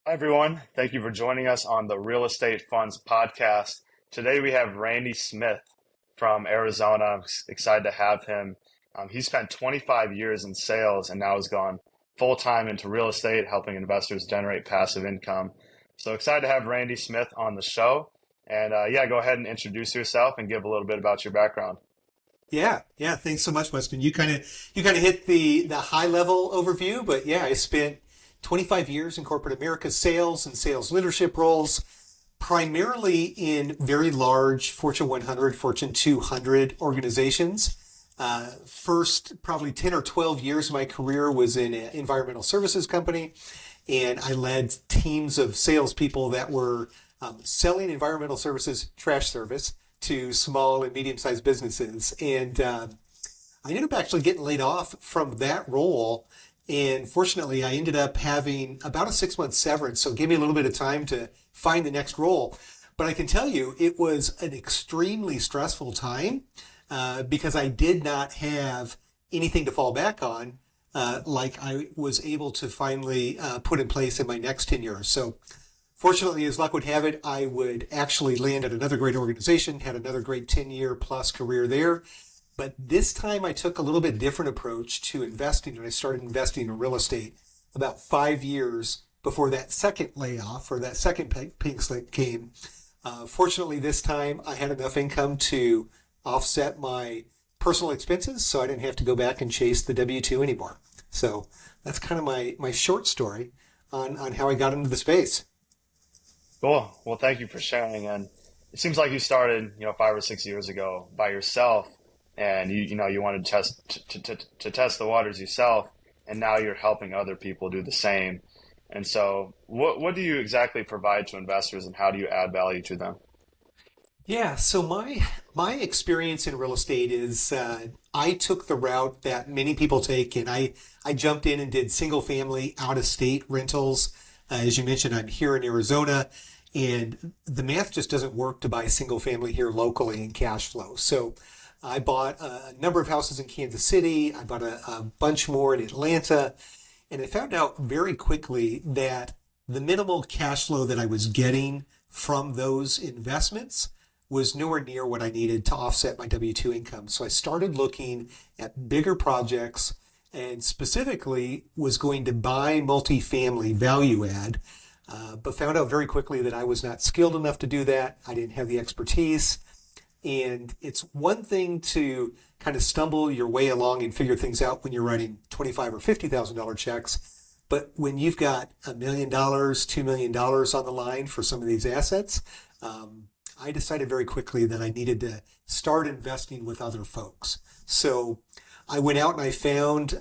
Hi, everyone. Thank you for joining us on the Real Estate Funds podcast. Today we have Randy Smith from Arizona. Excited to have him. He spent 25 years in sales and now has gone full time into real estate, helping investors generate passive income. So excited to have Randy Smith on the show. And yeah, go ahead and introduce yourself and give a little bit about your background. Yeah. Thanks so much, Weston. You kind of hit the high level overview, but yeah, I spent 25 years in corporate America sales and sales leadership roles, primarily in very large Fortune 100, Fortune 200 organizations. First, probably 10 or 12 years of my career was in an environmental services company, and I led teams of salespeople that were selling environmental services, trash service, to small and medium-sized businesses. And I ended up actually getting laid off from that role. And fortunately, I ended up having about a 6-month severance. So it gave me a little bit of time to find the next role. But I can tell you, it was an extremely stressful time because I did not have anything to fall back on like I was able to finally put in place in my next 10 years. So fortunately, as luck would have it, I would actually land at another great organization, had another great 10-year plus career there. But this time I took a little bit different approach to investing, and I started investing in real estate about 5 years before that second layoff or that second pink slip came. Fortunately, this time I had enough income to offset my personal expenses, so I didn't have to go back and chase the W-2 anymore. So that's kind of my short story on how I got into the space. Cool. Well, thank you for sharing. And it seems like you started, 5 or 6 years ago by yourself, and you wanted to test the waters yourself, and now you're helping other people do the same. And so, what do you exactly provide to investors, and how do you add value to them? Yeah, so my experience in real estate is I took the route that many people take, and I jumped in and did single family out of state rentals. As you mentioned, I'm here in Arizona, and the math just doesn't work to buy single family here locally in cash flow. So I bought a number of houses in Kansas City. I bought a bunch more in Atlanta, and I found out very quickly that the minimal cash flow that I was getting from those investments was nowhere near what I needed to offset my W-2 income. So I started looking at bigger projects and specifically was going to buy multifamily value add, but found out very quickly that I was not skilled enough to do that. I didn't have the expertise. And it's one thing to kind of stumble your way along and figure things out when you're writing $25,000 or $50,000 checks. But when you've got $1 million, $2 million on the line for some of these assets, I decided very quickly that I needed to start investing with other folks. So I went out and I found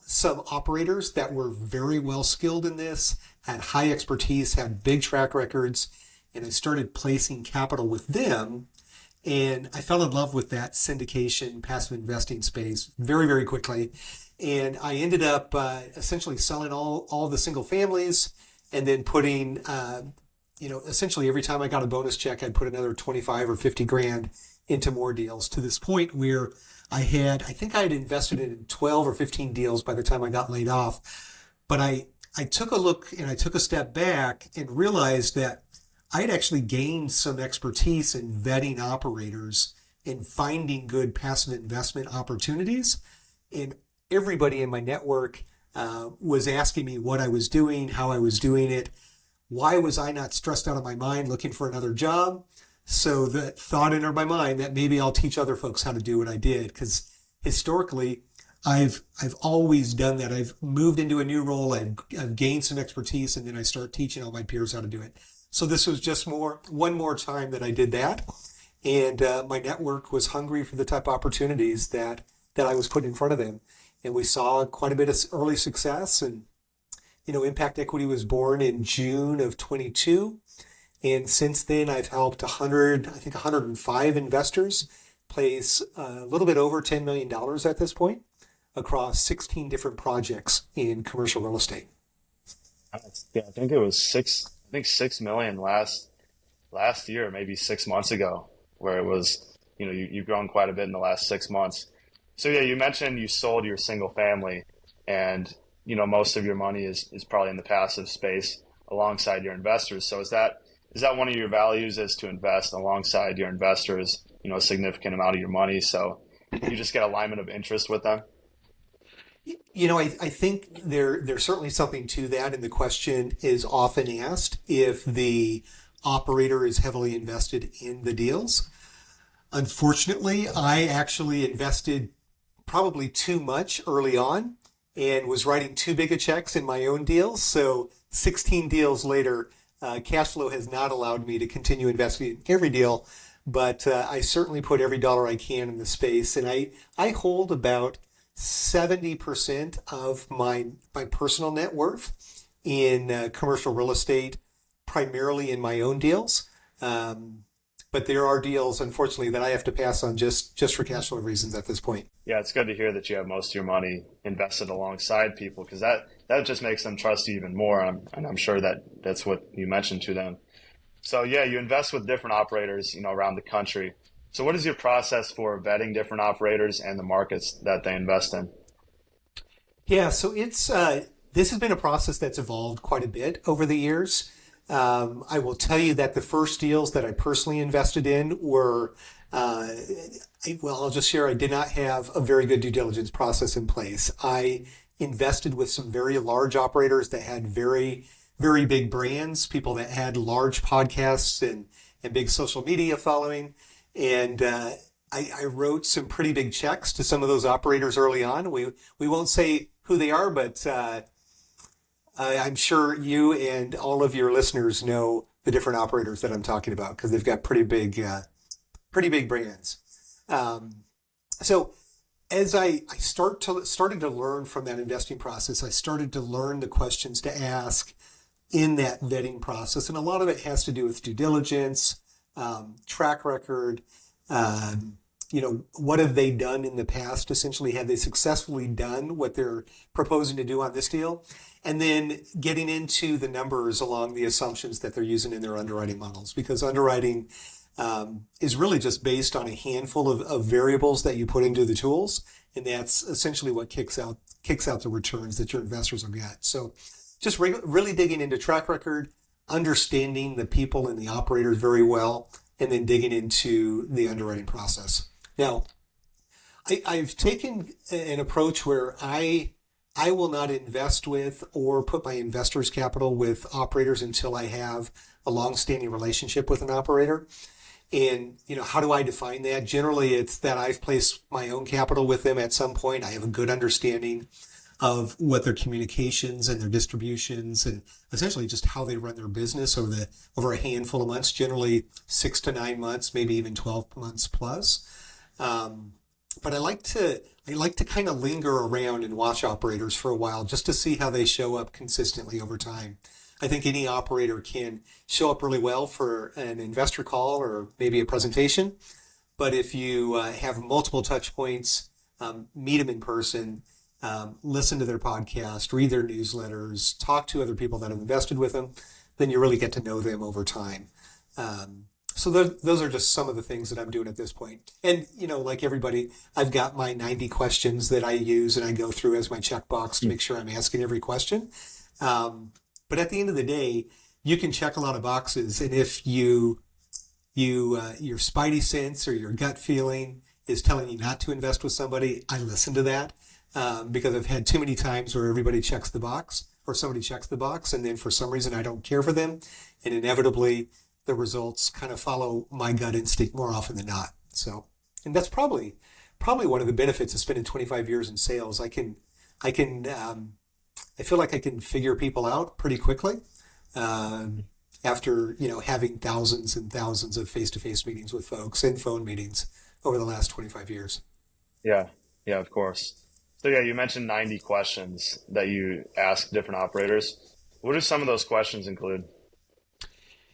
some operators that were very well skilled in this, had high expertise, had big track records, and I started placing capital with them. And I fell in love with that syndication passive investing space very, very quickly. And I ended up essentially selling all the single families and then putting, essentially every time I got a bonus check, I'd put another 25 or 50 grand into more deals to this point where I think I had invested in 12 or 15 deals by the time I got laid off. But I took a look and I took a step back and realized that I had actually gained some expertise in vetting operators and finding good passive investment opportunities. And everybody in my network was asking me what I was doing, how I was doing it. Why was I not stressed out of my mind looking for another job? So the thought entered my mind that maybe I'll teach other folks how to do what I did. Because historically, I've always done that. I've moved into a new role, I've gained some expertise, and then I start teaching all my peers how to do it. So this was just one more time that I did that. And my network was hungry for the type of opportunities that I was putting in front of them. And we saw quite a bit of early success. And, Impact Equity was born in June of 22. And since then, I've helped 105 investors place a little bit over $10 million at this point across 16 different projects in commercial real estate. Yeah, I think it was six. I think 6 million last year, maybe 6 months ago, where it was, you've grown quite a bit in the last 6 months. So yeah, you mentioned you sold your single family, and most of your money is probably in the passive space. alongside your investors. So is that one of your values, is to invest alongside your investors, a significant amount of your money, so you just get alignment of interest with them? I think there's certainly something to that, and the question is often asked if the operator is heavily invested in the deals. Unfortunately, I actually invested probably too much early on and was writing too big of checks in my own deals. So 16 deals later, cash flow has not allowed me to continue investing in every deal, but I certainly put every dollar I can in the space. And I hold about 70% of my personal net worth in commercial real estate, primarily in my own deals. But there are deals, unfortunately, that I have to pass on just for cash flow reasons at this point. Yeah, it's good to hear that you have most of your money invested alongside people, because that just makes them trust you even more. And I'm sure that's what you mentioned to them. So yeah, you invest with different operators, around the country. So what is your process for vetting different operators and the markets that they invest in? Yeah, so it's this has been a process that's evolved quite a bit over the years. I will tell you that the first deals that I personally invested in were, I'll just share, I did not have a very good due diligence process in place. I invested with some very large operators that had very, very big brands, people that had large podcasts and big social media following. And I wrote some pretty big checks to some of those operators early on. We won't say who they are, but I'm sure you and all of your listeners know the different operators that I'm talking about because they've got pretty big brands. So as I started to learn from that investing process, I started to learn the questions to ask in that vetting process, and a lot of it has to do with due diligence, track record. What have they done in the past? Essentially, have they successfully done what they're proposing to do on this deal? And then getting into the numbers along the assumptions that they're using in their underwriting models, because underwriting is really just based on a handful of variables that you put into the tools, and that's essentially what kicks out the returns that your investors will get. So, just really digging into track record, understanding the people and the operators very well, and then digging into the underwriting process. Now, I've taken an approach where I will not invest with or put my investors' capital with operators until I have a long-standing relationship with an operator. And, how do I define that? Generally, it's that I've placed my own capital with them at some point. I have a good understanding of what their communications and their distributions and essentially just how they run their business over a handful of months, generally 6 to 9 months, maybe even 12 months plus. But I like to kind of linger around and watch operators for a while just to see how they show up consistently over time. I think any operator can show up really well for an investor call or maybe a presentation. But if you have multiple touch points, meet them in person, listen to their podcast, read their newsletters, talk to other people that have invested with them, then you really get to know them over time. So those are just some of the things that I'm doing at this point. And, like everybody, I've got my 90 questions that I use and I go through as my checkbox to make sure I'm asking every question. But at the end of the day, you can check a lot of boxes. And if your spidey sense or your gut feeling is telling you not to invest with somebody, I listen to that because I've had too many times where everybody checks the box or somebody checks the box. And then for some reason, I don't care for them. And inevitably, the results kind of follow my gut instinct more often than not. So, and that's probably one of the benefits of spending 25 years in sales. I feel like I can figure people out pretty quickly after, having thousands and thousands of face-to-face meetings with folks and phone meetings over the last 25 years. Yeah, of course. So yeah, you mentioned 90 questions that you ask different operators. What do some of those questions include?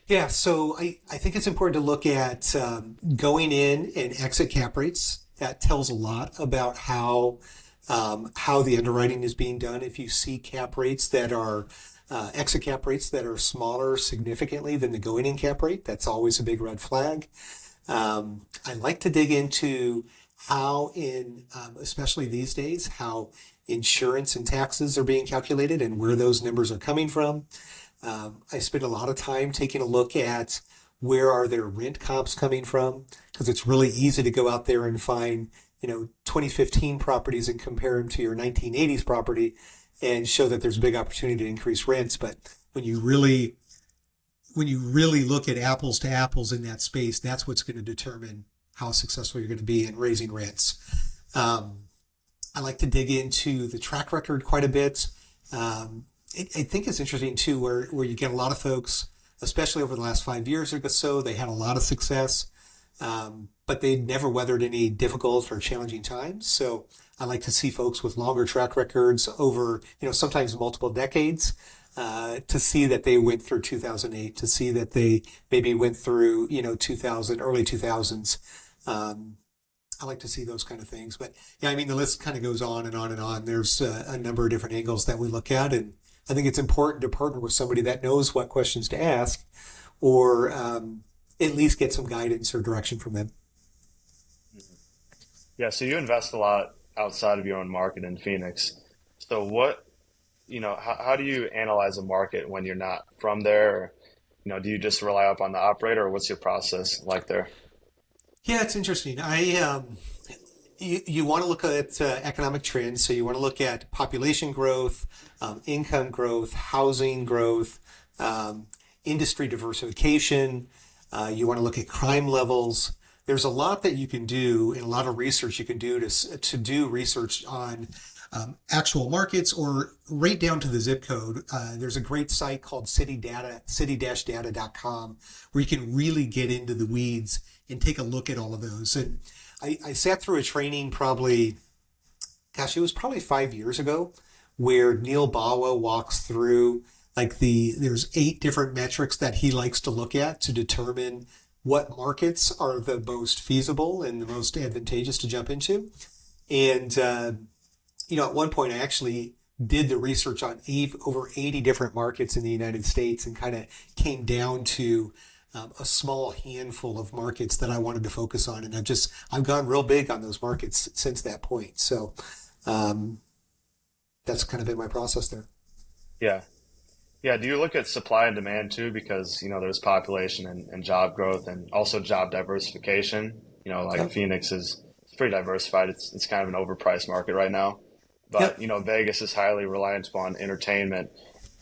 Yeah, so I think it's important to look at going in and exit cap rates. That tells a lot about how the underwriting is being done. If you see cap rates that are exit cap rates that are smaller significantly than the going in cap rate, that's always a big red flag. I like to dig into how especially these days, how insurance and taxes are being calculated and where those numbers are coming from. I spend a lot of time taking a look at where are their rent comps coming from, because it's really easy to go out there and find, 2015 properties and compare them to your 1980s property and show that there's a big opportunity to increase rents. But when you really look at apples to apples in that space, that's what's going to determine how successful you're going to be in raising rents. I like to dig into the track record quite a bit. I think it's interesting too, where you get a lot of folks, especially over the last 5 years or so, they had a lot of success, but they never weathered any difficult or challenging times. So I like to see folks with longer track records over, sometimes multiple decades, to see that they went through 2008, to see that they maybe went through, 2000, early 2000s. I like to see those kind of things. But yeah, I mean, the list kind of goes on and on and on. There's a number of different angles that we look at. And I think it's important to partner with somebody that knows what questions to ask, or at least get some guidance or direction from them. Yeah, so you invest a lot outside of your own market in Phoenix. So how do you analyze a market when you're not from there? Or, do you just rely up on the operator, or what's your process like there? Yeah, it's interesting. You want to look at economic trends. So you want to look at population growth, income growth, housing growth, industry diversification. You want to look at crime levels. There's a lot that you can do, and a lot of research you can do to do research on actual markets, or right down to the zip code. There's a great site called city-data.com where you can really get into the weeds and take a look at all of those. And I sat through a training it was probably 5 years ago, where Neil Bawa walks through there's 8 different metrics that he likes to look at to determine what markets are the most feasible and the most advantageous to jump into. And, at one point I actually did the research on over 80 different markets in the United States and kind of came down to a small handful of markets that I wanted to focus on. And I've gone real big on those markets since that point. So that's kind of been my process there. Yeah. Yeah, do you look at supply and demand too? Because, there's population and job growth and also job diversification. Like Yep. Phoenix is it's pretty diversified. It's kind of an overpriced market right now. But, Yep. Vegas is highly reliant upon entertainment.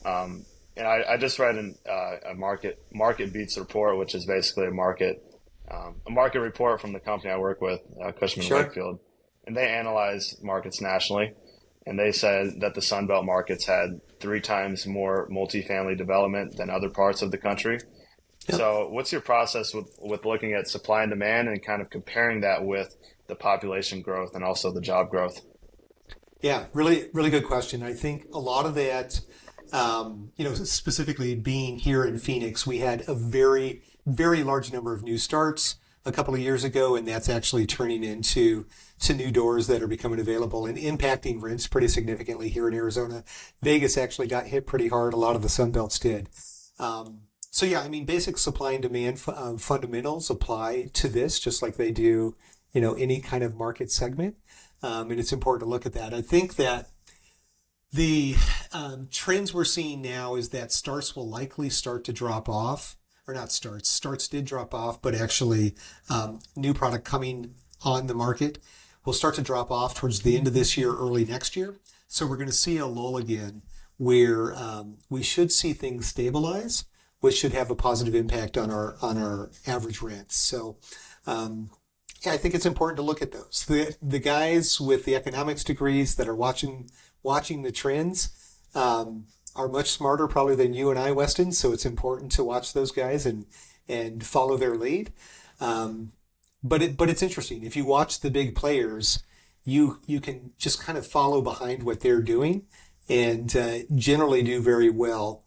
And I just read a market beats report, which is basically a market report from the company I work with, Cushman Sure. Wakefield, and they analyze markets nationally, and they said that the Sun Belt markets had 3 times more multifamily development than other parts of the country. Yep. So, what's your process with looking at supply and demand and kind of comparing that with the population growth and also the job growth? Yeah, really, really good question. I think a lot of that, specifically being here in Phoenix, we had a very, very large number of new starts a couple of years ago, and that's actually turning into new doors that are becoming available and impacting rents pretty significantly here in Arizona. Vegas actually got hit pretty hard. A lot of the Sun Belts did. So yeah, I mean, basic supply and demand fundamentals apply to this, just like they do, any kind of market segment. And it's important to look at that. I think that the trends we're seeing now is that starts will likely start to drop off, or not starts. Starts did drop off, but actually, new product coming on the market will start to drop off towards the end of this year, early next year. So we're going to see a lull again, where we should see things stabilize, which should have a positive impact on our average rents. So. Yeah, I think it's important to look at those. The guys with the economics degrees that are watching the trends are much smarter probably than you and I, Weston. So it's important to watch those guys and follow their lead. But it's interesting. If you watch the big players, you can just kind of follow behind what they're doing and generally do very well,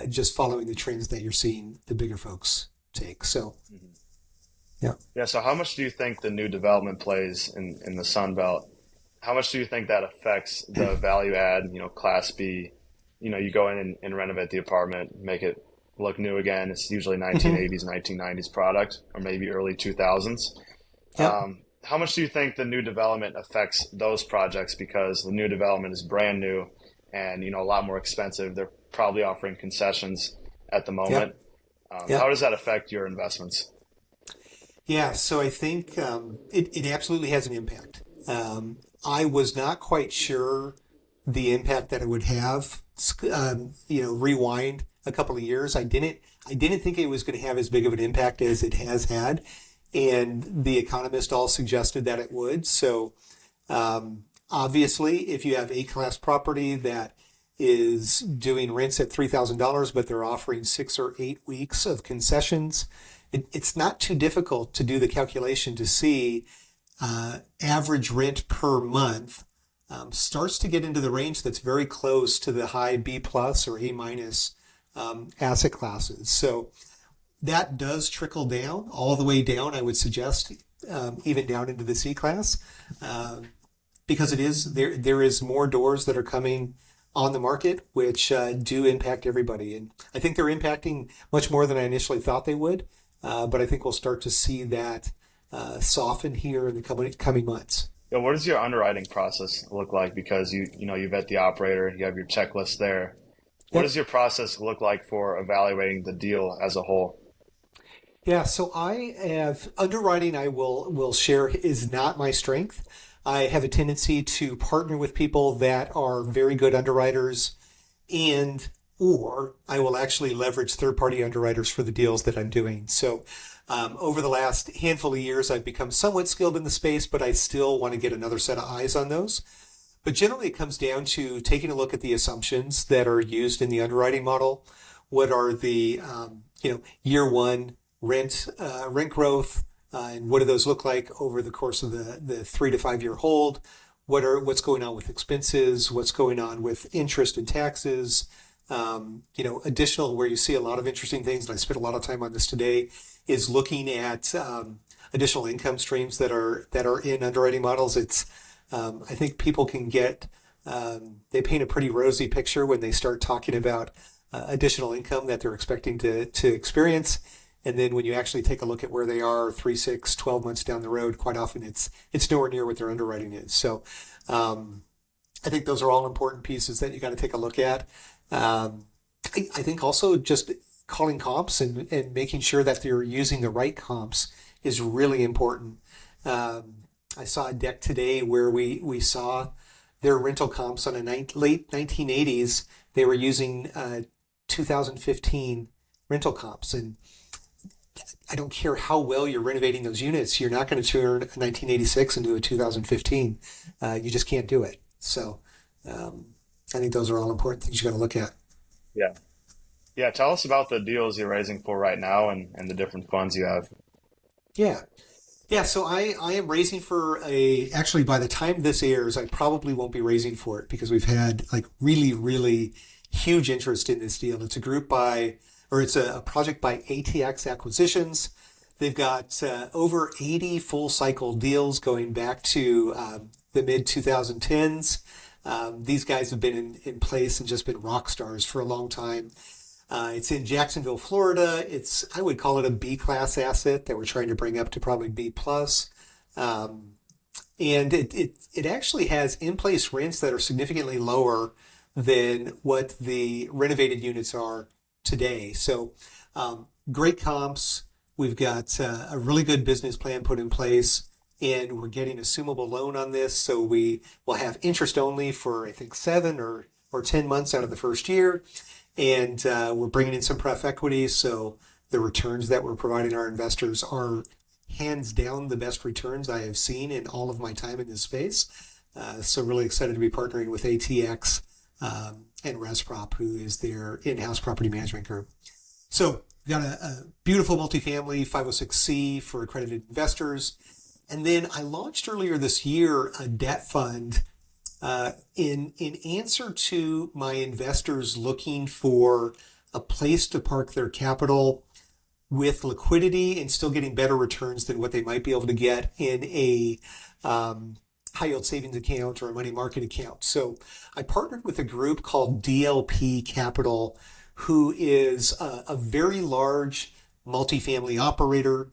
just following the trends that you're seeing the bigger folks take. So. Yeah. Yeah, so how much do you think the new development plays in the Sun Belt? How much do you think that affects the value add, Class B? You go in and renovate the apartment, make it look new again. It's usually hmm 1980s, 1990s product, or maybe early 2000s. Yep. How much do you think the new development affects those projects? Because the new development is brand new and, a lot more expensive. They're probably offering concessions at the moment. Yep. Yep. How does that affect your investments? Yeah, so I think it absolutely has an impact. I was not quite sure the impact that it would have. Rewind a couple of years, I didn't think it was going to have as big of an impact as it has had, and the economists all suggested that it would. So obviously, if you have A-class property that is doing rents at $3,000, but they're offering 6 or 8 weeks of concessions, it's not too difficult to do the calculation to see average rent per month starts to get into the range that's very close to the high B plus or A minus asset classes. So that does trickle down all the way down, I would suggest, even down into the C class, because it is there is more doors that are coming on the market, which do impact everybody. And I think they're impacting much more than I initially thought they would. But I think we'll start to see that soften here in the coming months. Yeah, what does your underwriting process look like? Because you vet the operator, you have your checklist there. What Yep. does your process look like for evaluating the deal as a whole? Yeah, so I have underwriting, I will share, is not my strength. I have a tendency to partner with people that are very good underwriters, and or I will actually leverage third-party underwriters for the deals that I'm doing. So over the last handful of years, I've become somewhat skilled in the space, but I still want to get another set of eyes on those. But generally, it comes down to taking a look at the assumptions that are used in the underwriting model. What are the year one rent growth, and what do those look like over the course of the 3 to 5 year hold? What's going on with expenses? What's going on with interest and taxes? Additional, where you see a lot of interesting things, and I spent a lot of time on this today, is looking at additional income streams that are in underwriting models. I think people can get they paint a pretty rosy picture when they start talking about additional income that they're expecting to experience. And then when you actually take a look at where they are 3, 6, 12 months down the road, quite often it's nowhere near what their underwriting is. So I think those are all important pieces that you got to take a look at. I think also just calling comps and making sure that they're using the right comps is really important. I saw a deck today where we saw their rental comps on late 1980s. They were using 2015 rental comps, and I don't care how well you're renovating those units, you're not going to turn a 1986 into a 2015. You just can't do it. So I think those are all important things you got to look at. Yeah. Yeah, tell us about the deals you're raising for right now and the different funds you have. Yeah. Yeah, so I am raising for actually by the time this airs, I probably won't be raising for it because we've had like really, really huge interest in this deal. It's it's a project by ATX Acquisitions. They've got over 80 full cycle deals going back to the mid 2010s. These guys have been in place and just been rock stars for a long time. It's in Jacksonville, Florida. I would call it a B-class asset that we're trying to bring up to probably B plus. And it actually has in-place rents that are significantly lower than what the renovated units are today. So great comps. We've got a really good business plan put in place, and we're getting assumable loan on this. So we will have interest only for, I think, 7 or 10 months out of the first year. And we're bringing in some pref equity, so the returns that we're providing our investors are hands down the best returns I have seen in all of my time in this space. So really excited to be partnering with ATX and ResProp, who is their in-house property management group. So we've got a beautiful multifamily 506C for accredited investors. And then I launched earlier this year a debt fund in answer to my investors looking for a place to park their capital with liquidity and still getting better returns than what they might be able to get in a high yield savings account or a money market account. So I partnered with a group called DLP Capital, who is a very large multifamily operator.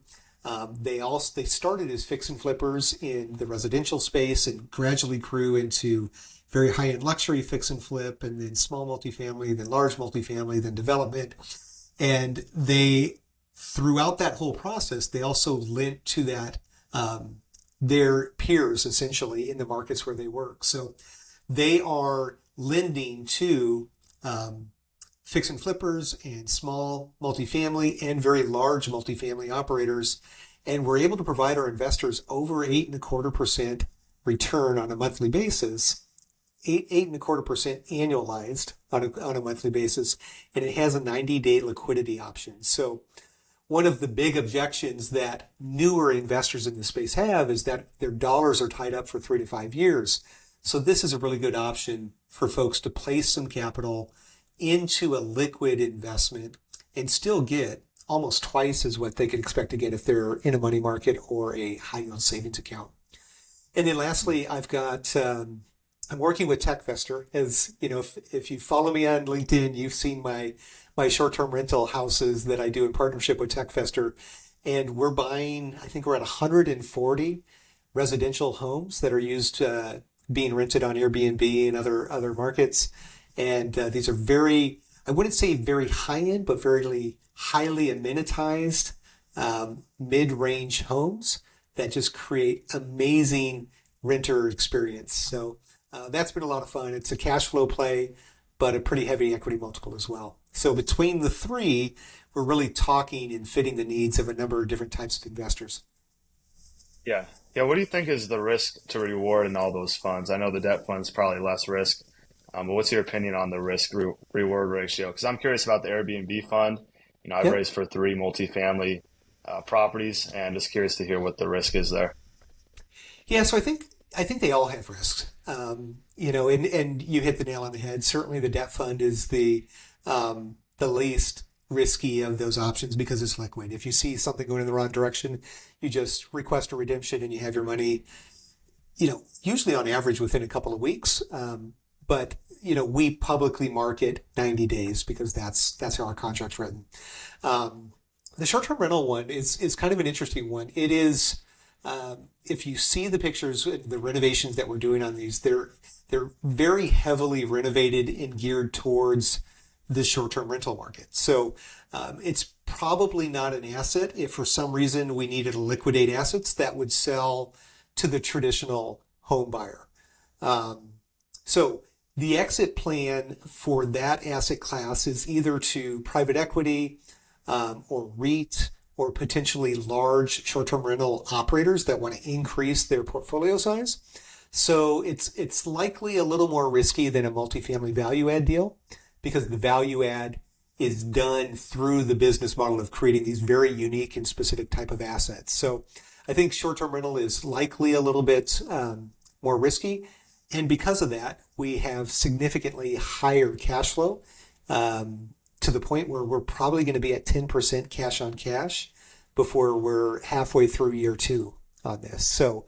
They started as fix and flippers in the residential space and gradually grew into very high-end luxury fix and flip, and then small multifamily, then large multifamily, then development. And they, throughout that whole process, they also lent to that their peers essentially in the markets where they work. So they are lending to fix and flippers and small multifamily and very large multifamily operators. And we're able to provide our investors over 8.25% return on a monthly basis, 8.25% annualized on a monthly basis. And it has a 90-day liquidity option. So one of the big objections that newer investors in the space have is that their dollars are tied up for 3 to 5 years. So this is a really good option for folks to place some capital into a liquid investment and still get almost twice as what they could expect to get if they're in a money market or a high yield savings account. And then lastly, I've got, I'm working with TechVestor. As you know, if you follow me on LinkedIn, you've seen my short-term rental houses that I do in partnership with TechVestor. And we're buying, I think we're at 140 residential homes that are used, being rented on Airbnb and other markets. And these are very, I wouldn't say very high-end, but very highly amenitized mid-range homes that just create amazing renter experience. So that's been a lot of fun. It's a cash flow play, but a pretty heavy equity multiple as well. So between the three, we're really talking and fitting the needs of a number of different types of investors. Yeah. Yeah. What do you think is the risk to reward in all those funds? I know the debt fund's probably less risk, but what's your opinion on the risk reward ratio? Because I'm curious about the Airbnb fund. I've Yep. raised for 3 multifamily properties, and just curious to hear what the risk is there. Yeah, so I think they all have risks. And you hit the nail on the head. Certainly, the debt fund is the least risky of those options because it's liquid. If you see something going in the wrong direction, you just request a redemption and you have your money. Usually on average within a couple of weeks. But we publicly market 90 days because that's how our contract's written. The short-term rental one is kind of an interesting one. It is. If you see the pictures, the renovations that we're doing on these, they're very heavily renovated and geared towards the short-term rental market. So it's probably not an asset if for some reason we needed to liquidate assets that would sell to the traditional home buyer. So the exit plan for that asset class is either to private equity or REIT, or potentially large short-term rental operators that want to increase their portfolio size. So it's likely a little more risky than a multifamily value add deal because the value add is done through the business model of creating these very unique and specific type of assets. So I think short-term rental is likely a little bit more risky. And because of that, we have significantly higher cash flow to the point where we're probably going to be at 10% cash on cash before we're halfway through year 2 on this. So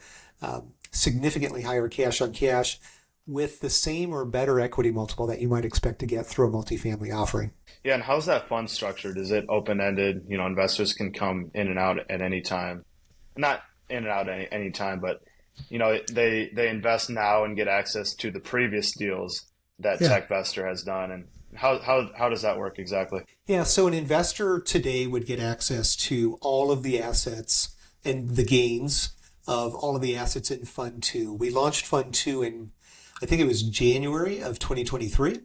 significantly higher cash on cash with the same or better equity multiple that you might expect to get through a multifamily offering. Yeah, and how's that fund structured? Is it open-ended? Investors can come in and out at any time. Not in and out at any time, but they invest now and get access to the previous deals that Yeah. TechVestor has done. And how does that work exactly? Yeah, so an investor today would get access to all of the assets and the gains of all of the assets in Fund 2. We launched Fund 2 in, I think it was January of 2023,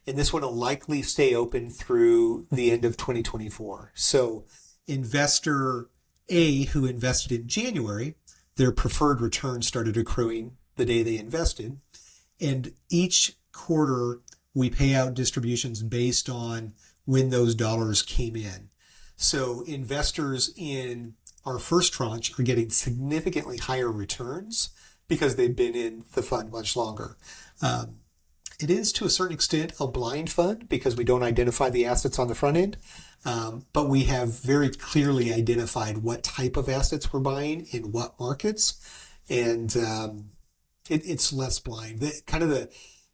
and this one will likely stay open through the end of 2024. So investor A, who invested in January, their preferred return started accruing the day they invested, and each quarter we pay out distributions based on when those dollars came in. So investors in our first tranche are getting significantly higher returns because they've been in the fund much longer. It is to a certain extent a blind fund because we don't identify the assets on the front end, but we have very clearly identified what type of assets we're buying in what markets, and it's less blind.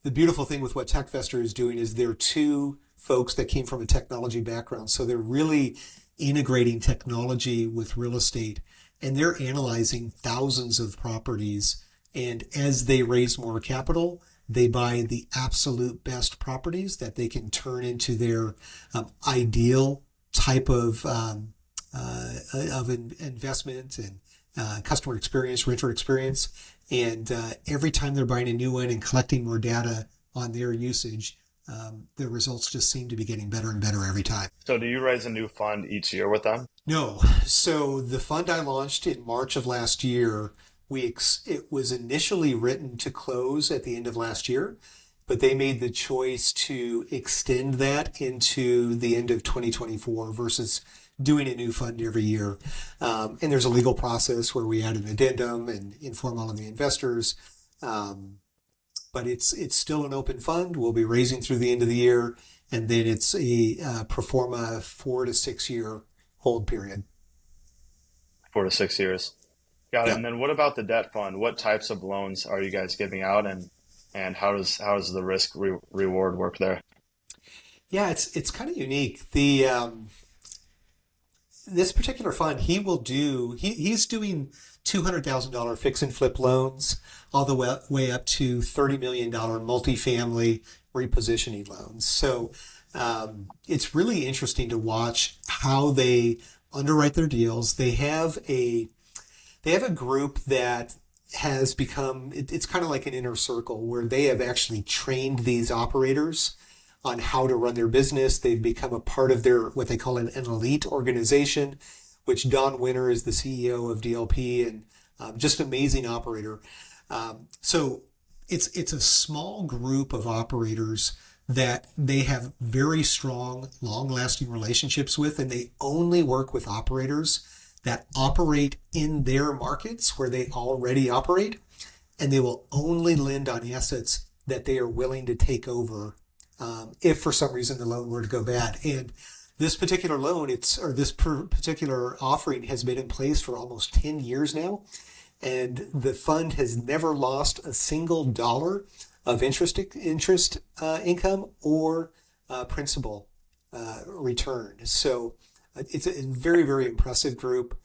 The beautiful thing with what TechVestor is doing is they're two folks that came from a technology background. So they're really integrating technology with real estate, and they're analyzing thousands of properties. And as they raise more capital, They buy the absolute best properties that they can turn into their ideal type of investment and customer experience, renter experience. And every time they're buying a new one and collecting more data on their usage, the results just seem to be getting better and better every time. So do you raise a new fund each year with them? No. So the fund I launched in March of last year, it was initially written to close at the end of last year, but they made the choice to extend that into the end of 2024 versus doing a new fund every year. And there's a legal process where we add an addendum and inform all of the investors. But it's still an open fund. We'll be raising through the end of the year, and then it's a pro forma 4 to 6 year hold period. 4 to 6 years. Got it. Yeah. And then what about the debt fund? What types of loans are you guys giving out, and how does the risk reward work there? Yeah, it's kind of unique. This particular fund, he's doing $200,000 fix and flip loans all the way up to $30 million multifamily repositioning loans. So it's really interesting to watch how they underwrite their deals. They have a group that has become, it's kind of like an inner circle where they have actually trained these operators on how to run their business. They've become a part of their, what they call an elite organization, which Don Winter is the CEO of DLP, and just an amazing operator. So it's a small group of operators that they have very strong, long-lasting relationships with, and they only work with operators that operate in their markets where they already operate, and they will only lend on assets that they are willing to take over if for some reason the loan were to go bad. And this particular particular offering has been in place for almost 10 years now, and the fund has never lost a single dollar of interest income or principal return. So it's a very, very impressive group.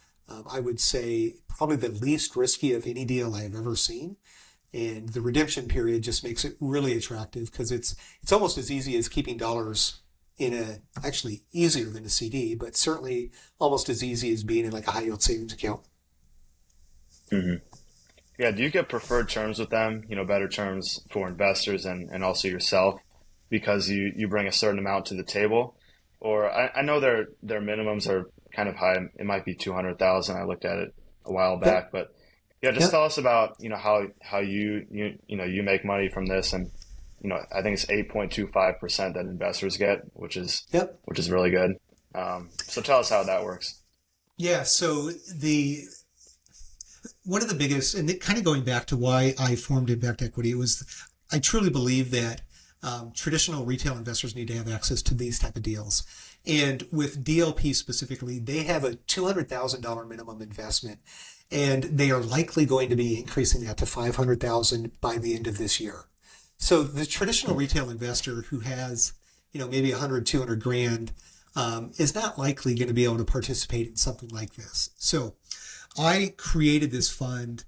I would say probably the least risky of any deal I've ever seen. And the redemption period just makes it really attractive because it's almost as easy as keeping dollars actually easier than a CD, but certainly almost as easy as being in like a high yield savings account. Hmm. Yeah. Do you get preferred terms with them? Better terms for investors and also yourself because you bring a certain amount to the table? Or I know their minimums are kind of high. It might be 200,000. I looked at it a while back, Yep. but yeah, just Yep. tell us about how you make money from this, and I think it's 8.25% that investors get, which is Yep. which is really good. So tell us how that works. Yeah. So one of the biggest, and kind of going back to why I formed Impact Equity, was I truly believe that traditional retail investors need to have access to these type of deals. And with DLP specifically, they have a $200,000 minimum investment, and they are likely going to be increasing that to $500,000 by the end of this year. So the traditional retail investor who has, maybe 100, 200 grand, is not likely going to be able to participate in something like this. So I created this fund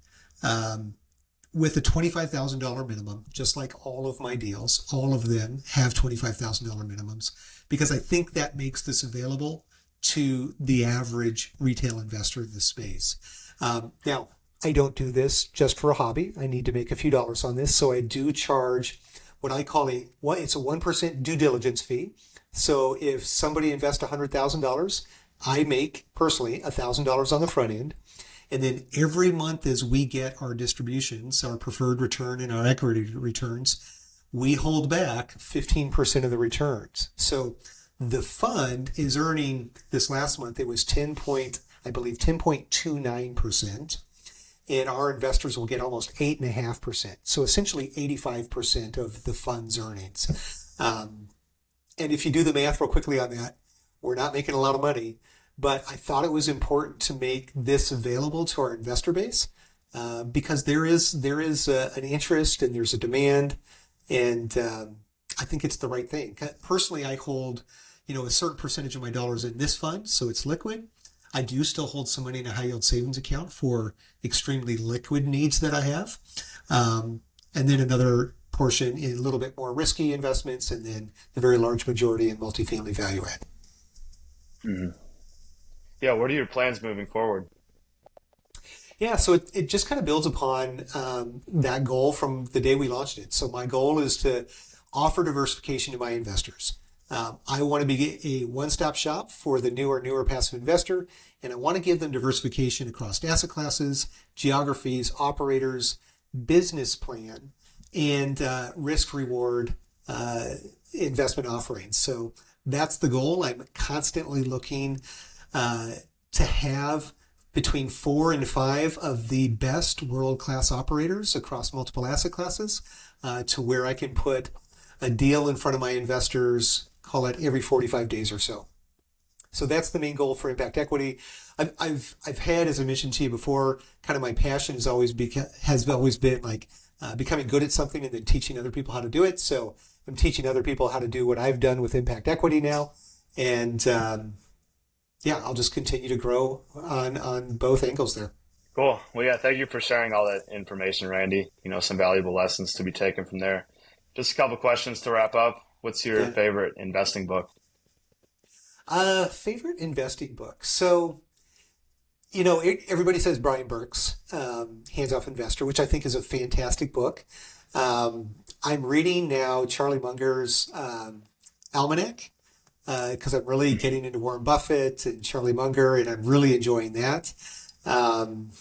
with a $25,000 minimum, just like all of my deals. All of them have $25,000 minimums because I think that makes this available to the average retail investor in this space. Now, I don't do this just for a hobby. I need to make a few dollars on this, so I do charge what I call it's a 1% due diligence fee. So if somebody invests $100,000, I make personally $1,000 on the front end. And then every month as we get our distributions, our preferred return and our equity returns, we hold back 15% of the returns. So the fund is earning, this last month, it was 10.29%. And our investors will get almost 8.5%. So essentially 85% of the fund's earnings. And if you do the math real quickly on that, we're not making a lot of money. But I thought it was important to make this available to our investor base because there is an interest and there's a demand, and I think it's the right thing. Personally, I hold a certain percentage of my dollars in this fund, so it's liquid. I do still hold some money in a high yield savings account for extremely liquid needs that I have, and then another portion in a little bit more risky investments, and then the very large majority in multifamily value add. Mhm. Yeah, what are your plans moving forward? Yeah, so it just kind of builds upon that goal from the day we launched it. So my goal is to offer diversification to my investors. I want to be a one-stop shop for the newer passive investor, and I want to give them diversification across asset classes, geographies, operators, business plan, and risk-reward investment offerings. So that's the goal. I'm constantly looking to have between 4 and 5 of the best world-class operators across multiple asset classes, to where I can put a deal in front of my investors, call it every 45 days or so. So that's the main goal for impact equity. I've had, as I mentioned to you before, kind of my passion has always been like becoming good at something and then teaching other people how to do it. So I'm teaching other people how to do what I've done with impact equity now, and yeah, I'll just continue to grow on both angles there. Cool. Well, yeah, thank you for sharing all that information, Randy. Some valuable lessons to be taken from there. Just a couple questions to wrap up. What's your Yeah. favorite investing book? Favorite investing book. So, everybody says Brian Burke's Hands Off Investor, which I think is a fantastic book. I'm reading now Charlie Munger's Almanac, because I'm really getting into Warren Buffett and Charlie Munger, and I'm really enjoying that. Um,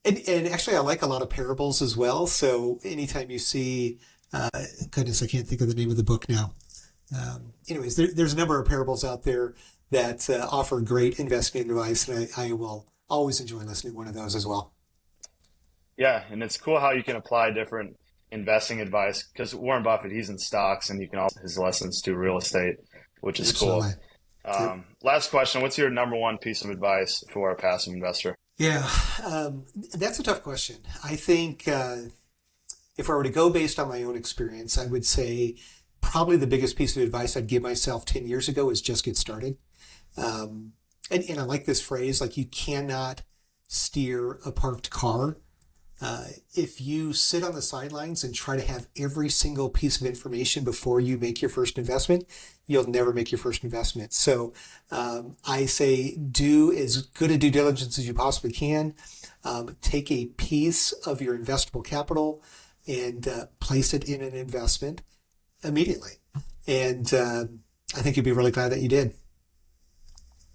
and actually, I like a lot of parables as well. So anytime you see, goodness, I can't think of the name of the book now. Anyways, there's a number of parables out there that offer great investment advice, and I will always enjoy listening to one of those as well. Yeah, and it's cool how you can apply different investing advice because Warren Buffett, he's in stocks, and you can also his lessons to real estate, which is cool. Absolutely. Yep. Last question: what's your number one piece of advice for a passive investor? Yeah, that's a tough question. I think if I were to go based on my own experience, I would say probably the biggest piece of advice I'd give myself 10 years ago is just get started. And I like this phrase, like you cannot steer a parked car. If you sit on the sidelines and try to have every single piece of information before you make your first investment, you'll never make your first investment. So I say do as good a due diligence as you possibly can. Take a piece of your investable capital and place it in an investment immediately. And I think you'd be really glad that you did.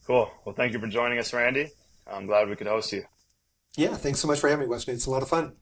Cool. Well, thank you for joining us, Randy. I'm glad we could host you. Yeah, thanks so much for having me, Weston. It's a lot of fun.